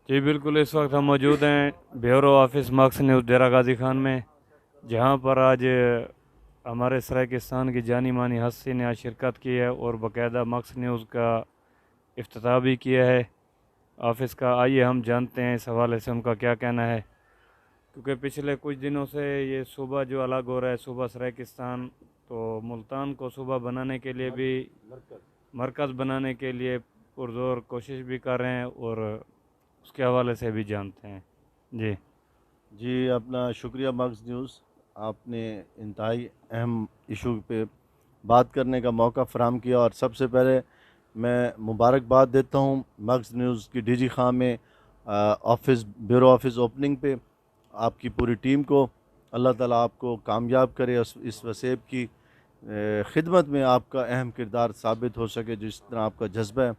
जी बिल्कुल, इस वक्त हम मौजूद हैं bureau office मक्स News Dera Ghazi Khan में, जहां पर आज हमारे सराकिस्तान की जानी मानी हस्ती ने आज शिरकत की है और बाकायदा मक्स न्यूज़ का इफ्तिताह भी किया है ऑफिस का। आइए हम जानते हैं इस हवाले से उनका क्या कहना है, क्योंकि पिछले कुछ दिनों से ये सूबा जो अलग हो रहा है, सूबा सराकिस्तान, तो मुल्तान को सूबा बनाने के लिए भी, मरकज़ बनाने के लिए पुरज़ोर कोशिश भी कर रहे हैं, और उसके हवाले से भी जानते हैं। जी जी, अपना शुक्रिया मक्स न्यूज़, आपने इंतहाई अहम इशू पे बात करने का मौका फ़राहम किया। और सबसे पहले मैं मुबारकबाद देता हूँ मक्स न्यूज़ की डीजी खां में ऑफ़िस ब्यूरो ऑफ़िस ओपनिंग पे आपकी पूरी टीम को। अल्लाह ताला आपको कामयाब करे, इस वसेब की खिदमत में आपका अहम किरदार साबित हो सके जिस तरह आपका जज्बा है।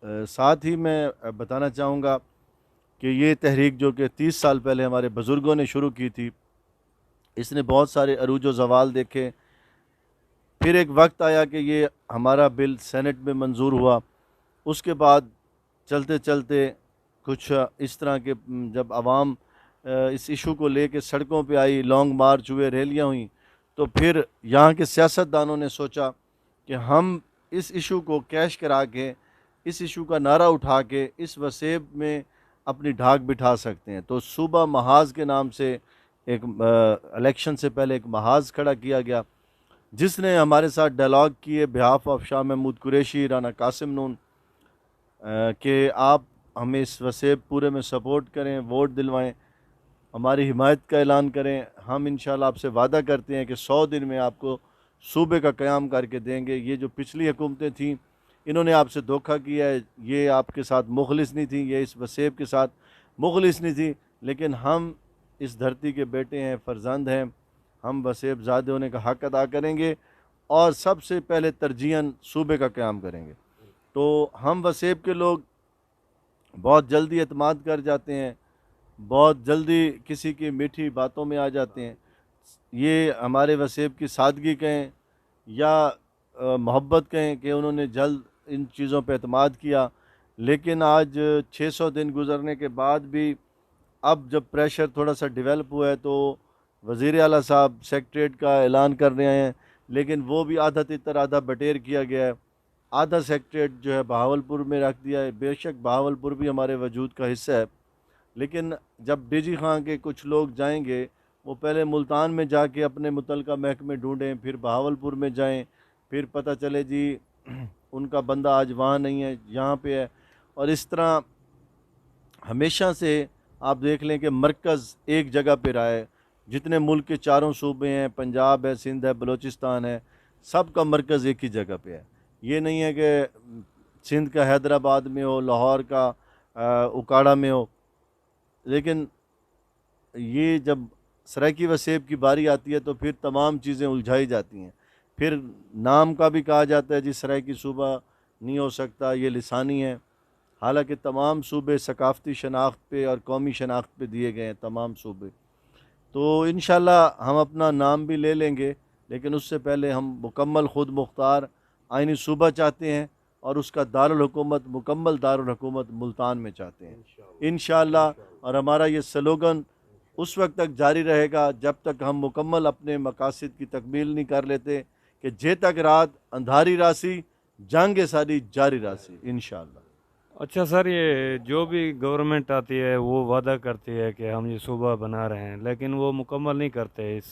साथ ही मैं बताना चाहूँगा कि ये तहरीक जो कि 30 साल पहले हमारे बुज़ुर्गों ने शुरू की थी, इसने बहुत सारे अरूज व ज़वाल देखे। फिर एक वक्त आया कि ये हमारा बिल सेनेट में मंजूर हुआ। उसके बाद चलते चलते कुछ इस तरह के जब आवाम इस इशू को लेके सड़कों पे आई, लॉन्ग मार्च हुए, रैलियां हुई, तो फिर यहाँ के सियासतदानों ने सोचा कि हम इस इशू को कैश करा के, इस इशू का नारा उठा के इस वसेब में अपनी ढाक बिठा सकते हैं। तो सूबा महाज के नाम से एक इलेक्शन से पहले एक महाज खड़ा किया गया, जिसने हमारे साथ डायलॉग किए बिहाफ ऑफ शाह महमूद कुरैशी, राना कासिम नून, कि आप हमें इस वसेब पूरे में सपोर्ट करें, वोट दिलवाएं, हमारी हिमायत का ऐलान करें। हम इंशाल्लाह आपसे वादा करते हैं कि 100 दिन में आपको सूबे का क़याम करके देंगे। ये जो पिछली हुकूमतें थीं, इन्होंने आपसे धोखा किया है, ये आपके साथ मुखलिस नहीं थी, ये इस वसेब के साथ मुखलिस नहीं थी, लेकिन हम इस धरती के बेटे हैं, फ़र्जंद हैं, हम वसेब ज़ादे होने का हक़ अदा करेंगे और सबसे पहले तरजीहन सूबे का क़याम करेंगे। तो हम वसेब के लोग बहुत जल्दी एतमाद कर जाते हैं, बहुत जल्दी किसी की मीठी बातों में आ जाते हैं। ये हमारे वसेब की सादगी कहें या मोहब्बत कहें कि उन्होंने जल्द इन चीज़ों पे एतमाद किया। लेकिन आज 600 दिन गुज़रने के बाद भी अब जब प्रेशर थोड़ा सा डेवलप हुआ है, तो वज़ीर आला साहब सेक्रेटरीट का ऐलान कर रहे हैं, लेकिन वो भी आधा तितर आधा बटेर किया गया है। आधा सेक्रेटरीट जो है बहावलपुर में रख दिया है। बेशक बहावलपुर भी हमारे वजूद का हिस्सा है, लेकिन जब डीजी खां के कुछ लोग जाएंगे, वो पहले मुल्तान में जाके अपने मुतलका महकमे ढूंढें, फिर बहावलपुर में जाएं, फिर पता चले जी उनका बंदा आज वहाँ नहीं है, यहाँ पे है। और इस तरह हमेशा से आप देख लें कि मरकज़ एक जगह पे रहा है। जितने मुल्क के चारों सूबे हैं, पंजाब है, सिंध है, बलूचिस्तान है, सब का मरकज़ एक ही जगह पे है। ये नहीं है कि सिंध का हैदराबाद में हो, लाहौर का उकाड़ा में हो। लेकिन ये जब सराइकी वसेब की बारी आती है, तो फिर तमाम चीज़ें उलझाई जाती हैं। फिर नाम का भी कहा जाता है जी सराइकी सूबा नहीं हो सकता, ये लिसानी है। हालांकि तमाम सूबे सकाफ़ती शनाख्त पे और कौमी शनाख्त पे दिए गए हैं, तमाम सूबे। तो इंशाल्लाह हम अपना नाम भी ले लेंगे, लेकिन उससे पहले हम मुकम्मल ख़ुद मुख्तार आइनी सूबा चाहते हैं और उसका दारुल हुकूमत, मुकम्मल दारुल हुकूमत मुल्तान में चाहते हैं इंशाल्लाह। और हमारा ये स्लोगन उस वक्त तक जारी रहेगा जब तक हम मुकम्मल अपने मकासद की तकमील नहीं कर लेते कि जे तक रात अंधारी रासी, जंग सारी जारी रासी इंशाल्लाह। अच्छा सर, ये जो भी गवर्नमेंट आती है वो वादा करती है कि हम ये सूबा बना रहे हैं, लेकिन वो मुकम्मल नहीं करते इस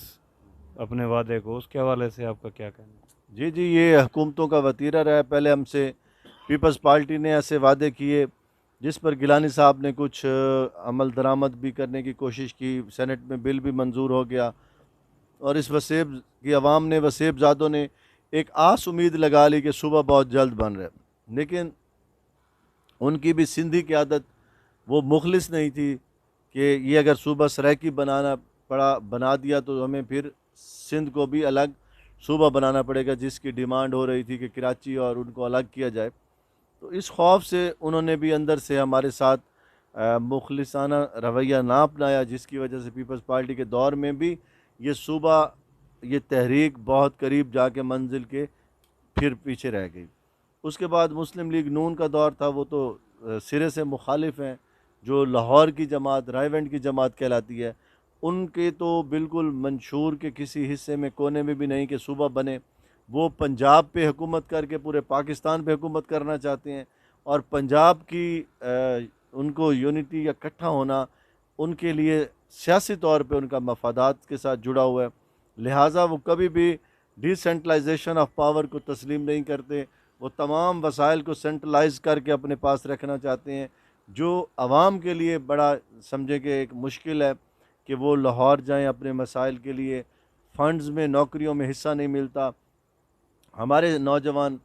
अपने वादे को, उसके हवाले से आपका क्या कहना है? जी जी, ये हुकूमतों का वतीरा रहा है। पहले हमसे पीपल्स पार्टी ने ऐसे वादे किए, जिस पर गिलानी साहब ने कुछ अमल दरामद भी करने की कोशिश की, सेनेट में बिल भी मंजूर हो गया और इस वसेब की आवाम ने, वसेब ज़ादों ने एक आस उम्मीद लगा ली कि सुबह बहुत जल्द बन रहे। लेकिन उनकी भी सिंधी की आदत वो मुखलिस नहीं थी कि ये अगर सूबा सराइकी बनाना पड़ा, बना दिया, तो हमें फिर सिंध को भी अलग सूबा बनाना पड़ेगा, जिसकी डिमांड हो रही थी कि कराची और उनको अलग किया जाए। तो इस खौफ से उन्होंने भी अंदर से हमारे साथ मुखलिसाना रवैया ना अपनाया, जिसकी वजह से पीपल्स पार्टी के दौर में भी ये सूबा, ये तहरीक बहुत करीब जाके मंजिल के फिर पीछे रह गई। उसके बाद मुस्लिम लीग नून का दौर था, वो तो सिरे से मुखालिफ हैं, जो लाहौर की जमात, रायवेंड की जमात कहलाती है, उनके तो बिल्कुल मंशूर के किसी हिस्से में कोने में भी नहीं कि सूबा बने। वो पंजाब पे हुकूमत करके पूरे पाकिस्तान पे हुकूमत करना चाहते हैं, और पंजाब की उनको यूनिटी या इकट्ठा होना उनके लिए सियासी तौर पे उनका मफादात के साथ जुड़ा हुआ है। लिहाजा वो कभी भी डिसेंट्रलाइजेशन ऑफ पावर को तस्लीम नहीं करते। वो तमाम वसाइल को सेंट्रलाइज करके अपने पास रखना चाहते हैं, जो आवाम के लिए बड़ा समझे कि एक मुश्किल है कि वो लाहौर जाएं अपने मसाइल के लिए। फ़ंड्स में, नौकरियों में हिस्सा नहीं मिलता। हमारे नौजवान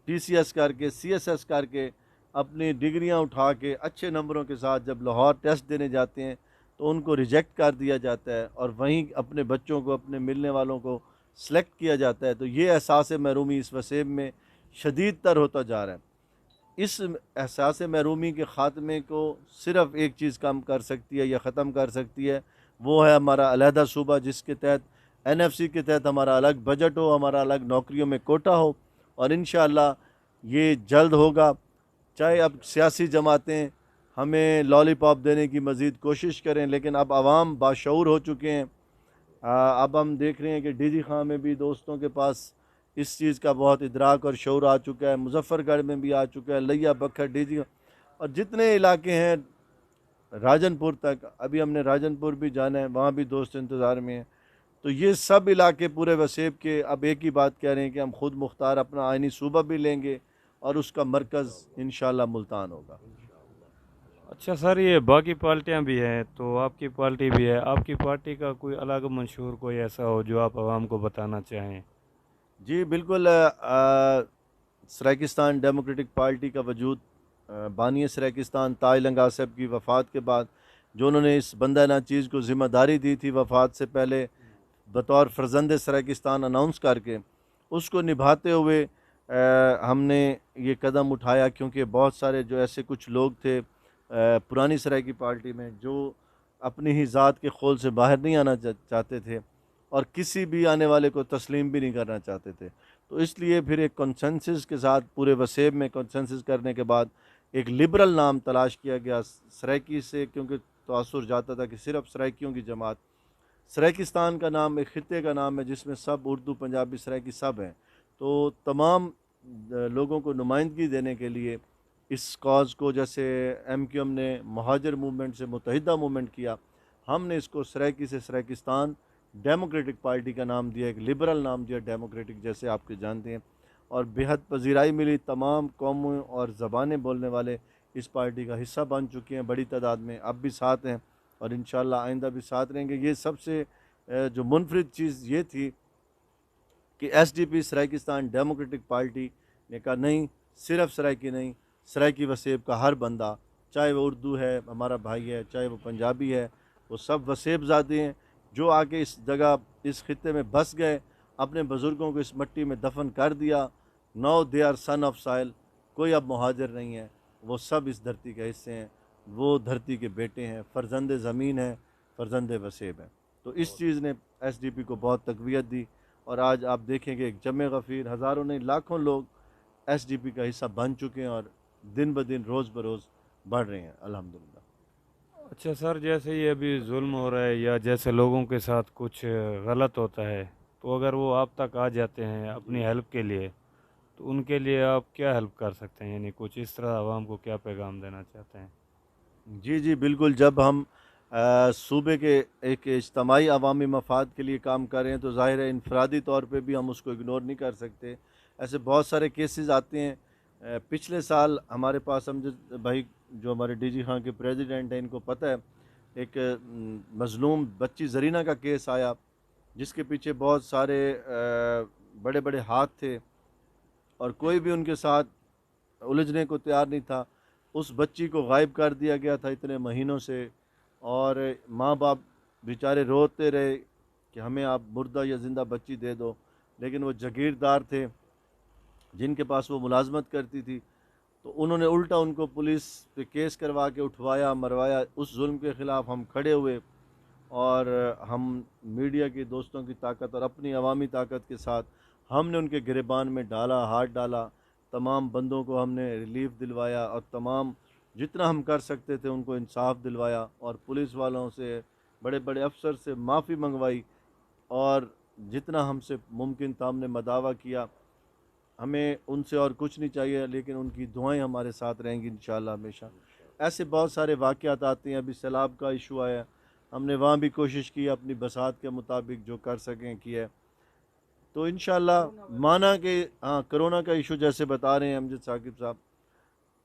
टीसीएस करके, सीएसएस करके, अपनी डिग्रियां उठा के अच्छे नंबरों के साथ जब लाहौर टेस्ट देने जाते हैं तो उनको रिजेक्ट कर दिया जाता है, और वहीं अपने बच्चों को, अपने मिलने वालों को सेलेक्ट किया जाता है। तो ये एहसास महरूमी इस वसेब में शदीद तर होता जा रहा है। इस एहसास महरूमी के ख़ात्मे को सिर्फ़ एक चीज़ कम कर सकती है या ख़त्म कर सकती है, वो है हमारा अलहदा सूबा, जिसके तहत एनएफसी के तहत हमारा अलग बजट हो, हमारा अलग नौकरियों में कोटा हो, और इंशाअल्लाह ये जल्द होगा। चाहे अब सियासी जमातें हमें लॉलीपॉप देने की मज़ीद कोशिश करें, लेकिन अब आवाम बाशऊर हो चुके हैं। अब हम देख रहे हैं कि डीजी खां में भी दोस्तों के पास इस चीज़ का बहुत इदराक और शऊर आ चुका है, मुजफ्फरगढ़ में भी आ चुका है, लिया बखर, डीजी, और जितने इलाके हैं राजनपुर तक, अभी हमने राजनपुर भी जाना है, वहाँ भी दोस्त इंतज़ार में हैं। तो ये सब इलाके पूरे वसेब के अब एक ही बात कह रहे हैं कि हम खुद मुख्तार अपना आइनी सूबा भी लेंगे, और उसका मरकज़ इंशाअल्लाह मुल्तान होगा। अच्छा सर, ये बाकी पार्टियां भी हैं, तो आपकी पार्टी भी है, आपकी पार्टी का कोई अलग मंशूर कोई ऐसा हो जो आप आवाम को बताना चाहें? जी बिल्कुल। सराकिस्तान डेमोक्रेटिक पार्टी का वजूद बानी सराकिस्तान ताज लंगा साहब की वफ़ात के बाद, जो उन्होंने इस बंदा ना चीज़ को ज़िम्मेदारी दी थी वफ़ात से पहले बतौर फ़र्जंद सराकिस्तान अनाउंस करके, उसको निभाते हुए हमने ये कदम उठाया, क्योंकि बहुत सारे जो ऐसे कुछ लोग थे पुरानी सराय की पार्टी में, जो अपनी ही ज़ात के खोल से बाहर नहीं आना चाहते थे, और किसी भी आने वाले को तस्लीम भी नहीं करना चाहते थे। तो इसलिए फिर एक कंसेंसस के साथ पूरे वसेब में कंसेंसस करने के बाद एक लिबरल नाम तलाश किया गया सराइकी से, क्योंकि तअस्सुर जाता था कि सिर्फ सराइकियों की जमात। सराइकिस्तान का नाम एक ख़ित्ते का नाम है जिसमें सब उर्दू, पंजाबी, सराइकी सब हैं। तो तमाम लोगों को नुमाइंदगी देने के लिए इस कॉज़ को, जैसे एमक्यूएम ने महाजर मूवमेंट से मुत्तहिदा मूवमेंट किया, हमने इसको सराइकी से सराइकिस्तान डेमोक्रेटिक पार्टी का नाम दिया, एक लिबरल नाम दिया डेमोक्रेटिक, जैसे आपके जानते हैं, और बेहद पजीराई मिली। तमाम कौमों और ज़बानें बोलने वाले इस पार्टी का हिस्सा बन चुके हैं बड़ी तादाद में, अब भी साथ हैं और इंशाअल्लाह आइंदा भी साथ रहेंगे। ये सबसे जो मुनफरिद चीज़ ये थी कि एसडीपी सराइकिस्तान डेमोक्रेटिक पार्टी ने कहा नहीं, सिर्फ सराइकी नहीं, सराइकी वसेब का हर बंदा, चाहे वो उर्दू है हमारा भाई है, चाहे वो पंजाबी है, वो सब वसेबज़ादे हैं जो आके इस जगह, इस खित्ते में बस गए, अपने बुज़ुर्गों को इस मट्टी में दफन कर दिया। No they are son of soil, कोई अब मुहाजिर नहीं है, वो सब इस धरती के हिस्से हैं, वो धरती के बेटे हैं, फ़र्जंद ज़मीन है, फ़र्जंद वसेब हैं। तो इस चीज़ ने एसडीपी को बहुत तक़वियत दी, और आज आप देखेंगे एक जमे गफ़ीर हज़ारों नहीं लाखों लोग एसडीपी का हिस्सा बन चुके हैं, और दिन ब दिन, रोज़ बरोज़ बढ़ रहे हैं अल्हम्दुलिल्लाह। अच्छा सर, जैसे ये अभी जुल्म हो रहा है या जैसे लोगों के साथ कुछ गलत होता है, तो अगर वो आप तक आ जाते हैं अपनी हेल्प के लिए, तो उनके लिए आप क्या हेल्प कर सकते हैं? यानी कुछ इस तरह आवाम को क्या पैगाम देना चाहते हैं? जी जी बिल्कुल। जब हम सूबे के एक इज्तमाही अवामी मफाद के लिए काम कर रहे हैं, तो ज़ाहिर है इनफरादी तौर पे भी हम उसको इग्नोर नहीं कर सकते। ऐसे बहुत सारे केसेस आते हैं। पिछले साल हमारे पास, हम भाई जो हमारे डीजी खां के प्रेसिडेंट हैं, इनको पता है, एक मज़लूम बच्ची ज़रीना का केस आया, जिसके पीछे बहुत सारे बड़े बड़े हाथ थे, और कोई भी उनके साथ उलझने को तैयार नहीं था। उस बच्ची को गायब कर दिया गया था इतने महीनों से, और माँ बाप बेचारे रोते रहे कि हमें आप मुर्दा या ज़िंदा बच्ची दे दो, लेकिन वो जागीरदार थे जिनके पास वो मुलाजमत करती थी, तो उन्होंने उल्टा उनको पुलिस पे केस करवा के उठवाया, मरवाया। उस जुल्म के ख़िलाफ़ हम खड़े हुए, और हम मीडिया के दोस्तों की ताकत और अपनी अवामी ताकत के साथ हमने उनके गिरबान में डाला, हाथ डाला, तमाम बंदों को हमने रिलीफ दिलवाया और तमाम जितना हम कर सकते थे उनको इंसाफ दिलवाया, और पुलिस वालों से, बड़े बड़े अफसर से माफ़ी मंगवाई, और जितना हमसे मुमकिन था हमने मदावा किया। हमें उनसे और कुछ नहीं चाहिए, लेकिन उनकी दुआएं हमारे साथ रहेंगी इंशाल्लाह हमेशा। ऐसे बहुत सारे वाक़यात आते हैं। अभी सैलाब का इशू आया, हमने वहाँ भी कोशिश की अपनी बसात के मुताबिक जो कर सकें किया है। तो इंशाल्लाह माना कि हाँ, कोरोना का इशू जैसे बता रहे हैं अमजद साकिब साहब,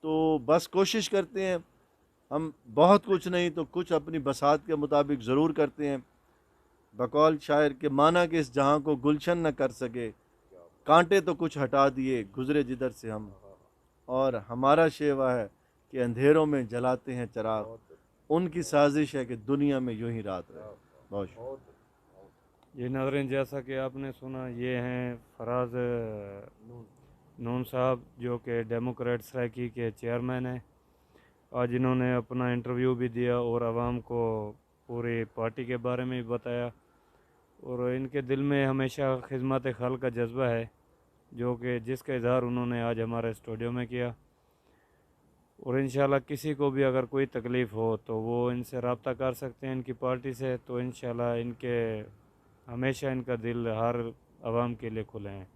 तो बस कोशिश करते हैं हम, बहुत कुछ नहीं तो कुछ अपनी बसात के मुताबिक ज़रूर करते हैं। बकौल शायर के माना कि इस जहाँ को गुलशन न कर सके, कांटे तो कुछ हटा दिए गुजरे जिधर से हम, और हमारा शेवा है कि अंधेरों में जलाते हैं चिराग, उनकी साजिश है कि दुनिया में यूं ही रात रहे। बहुत शुक्रिया। ये नाज़रीन, जैसा कि आपने सुना, ये हैं फराज नून साहब, जो कि डेमोक्रेट सराकी के चेयरमैन हैं। आज इन्होंने अपना इंटरव्यू भी दिया और आवाम को पूरी पार्टी के बारे में भी बताया, और इनके दिल में हमेशा खिदमत खल का जज्बा है, जो कि जिसका इजहार उन्होंने आज हमारे स्टूडियो में किया। और इंशाल्लाह किसी को भी अगर कोई तकलीफ़ हो तो वो इनसे रब्ता कर सकते हैं, इनकी पार्टी से। तो इंशाल्लाह इनके हमेशा इनका दिल हर आवाम के लिए खुले हैं।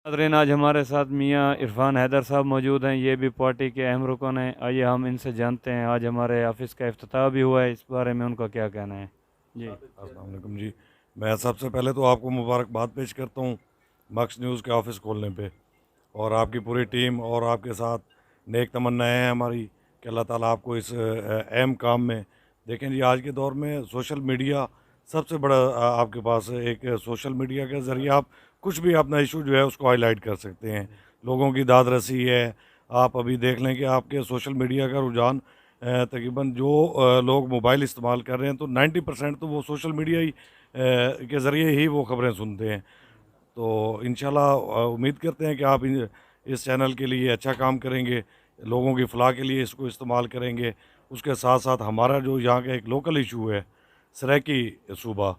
नाज़रीन, आज हमारे साथ मियाँ इरफान हैदर साहब मौजूद हैं, ये भी पार्टी के अहम रुकन हैं। आइए हम इनसे जानते हैं, आज हमारे ऑफिस का इफ्तिताह भी हुआ है, इस बारे में उनका क्या कहना है। जी, अस्सलाम वालेकुम जी। मैं सबसे पहले तो आपको मुबारकबाद पेश करता हूँ मक्स न्यूज़ के ऑफ़िस खोलने पे, और आपकी पूरी टीम और आपके साथ नेक तमन्नाएं हैं हमारी कि अल्लाह ताला आपको इस अहम काम में। देखें जी, आज के दौर में सोशल मीडिया सबसे बड़ा आपके पास एक सोशल मीडिया के ज़रिए आप कुछ भी अपना इशू जो है उसको हाईलाइट कर सकते हैं। लोगों की दाद रसी है। आप अभी देख लें कि आपके सोशल मीडिया का रुझान तकरीबन जो लोग मोबाइल इस्तेमाल कर रहे हैं तो 90% तो वो सोशल मीडिया ही के ज़रिए ही वो ख़बरें सुनते हैं। तो इंशाल्लाह उम्मीद करते हैं कि आप इस चैनल के लिए अच्छा काम करेंगे, लोगों की फ़लाह के लिए इसको इस्तेमाल करेंगे। उसके साथ साथ हमारा जो यहाँ का एक लोकल इशू है, सराइकी सूबा,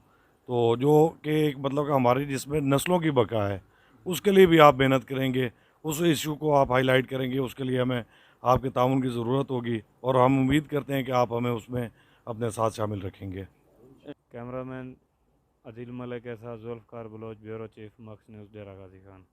तो जो कि एक मतलब कि हमारी जिसमें नस्लों की बका है, उसके लिए भी आप मेहनत करेंगे, उस इशू को आप हाईलाइट करेंगे। उसके लिए हमें आपके ताउन की ज़रूरत होगी, और हम उम्मीद करते हैं कि आप हमें उसमें अपने साथ शामिल रखेंगे। कैमरामैन अदिल मलिक के साथ Zulfiqar Baloch, bureau chief, Max News, Dera Ghazi Khan.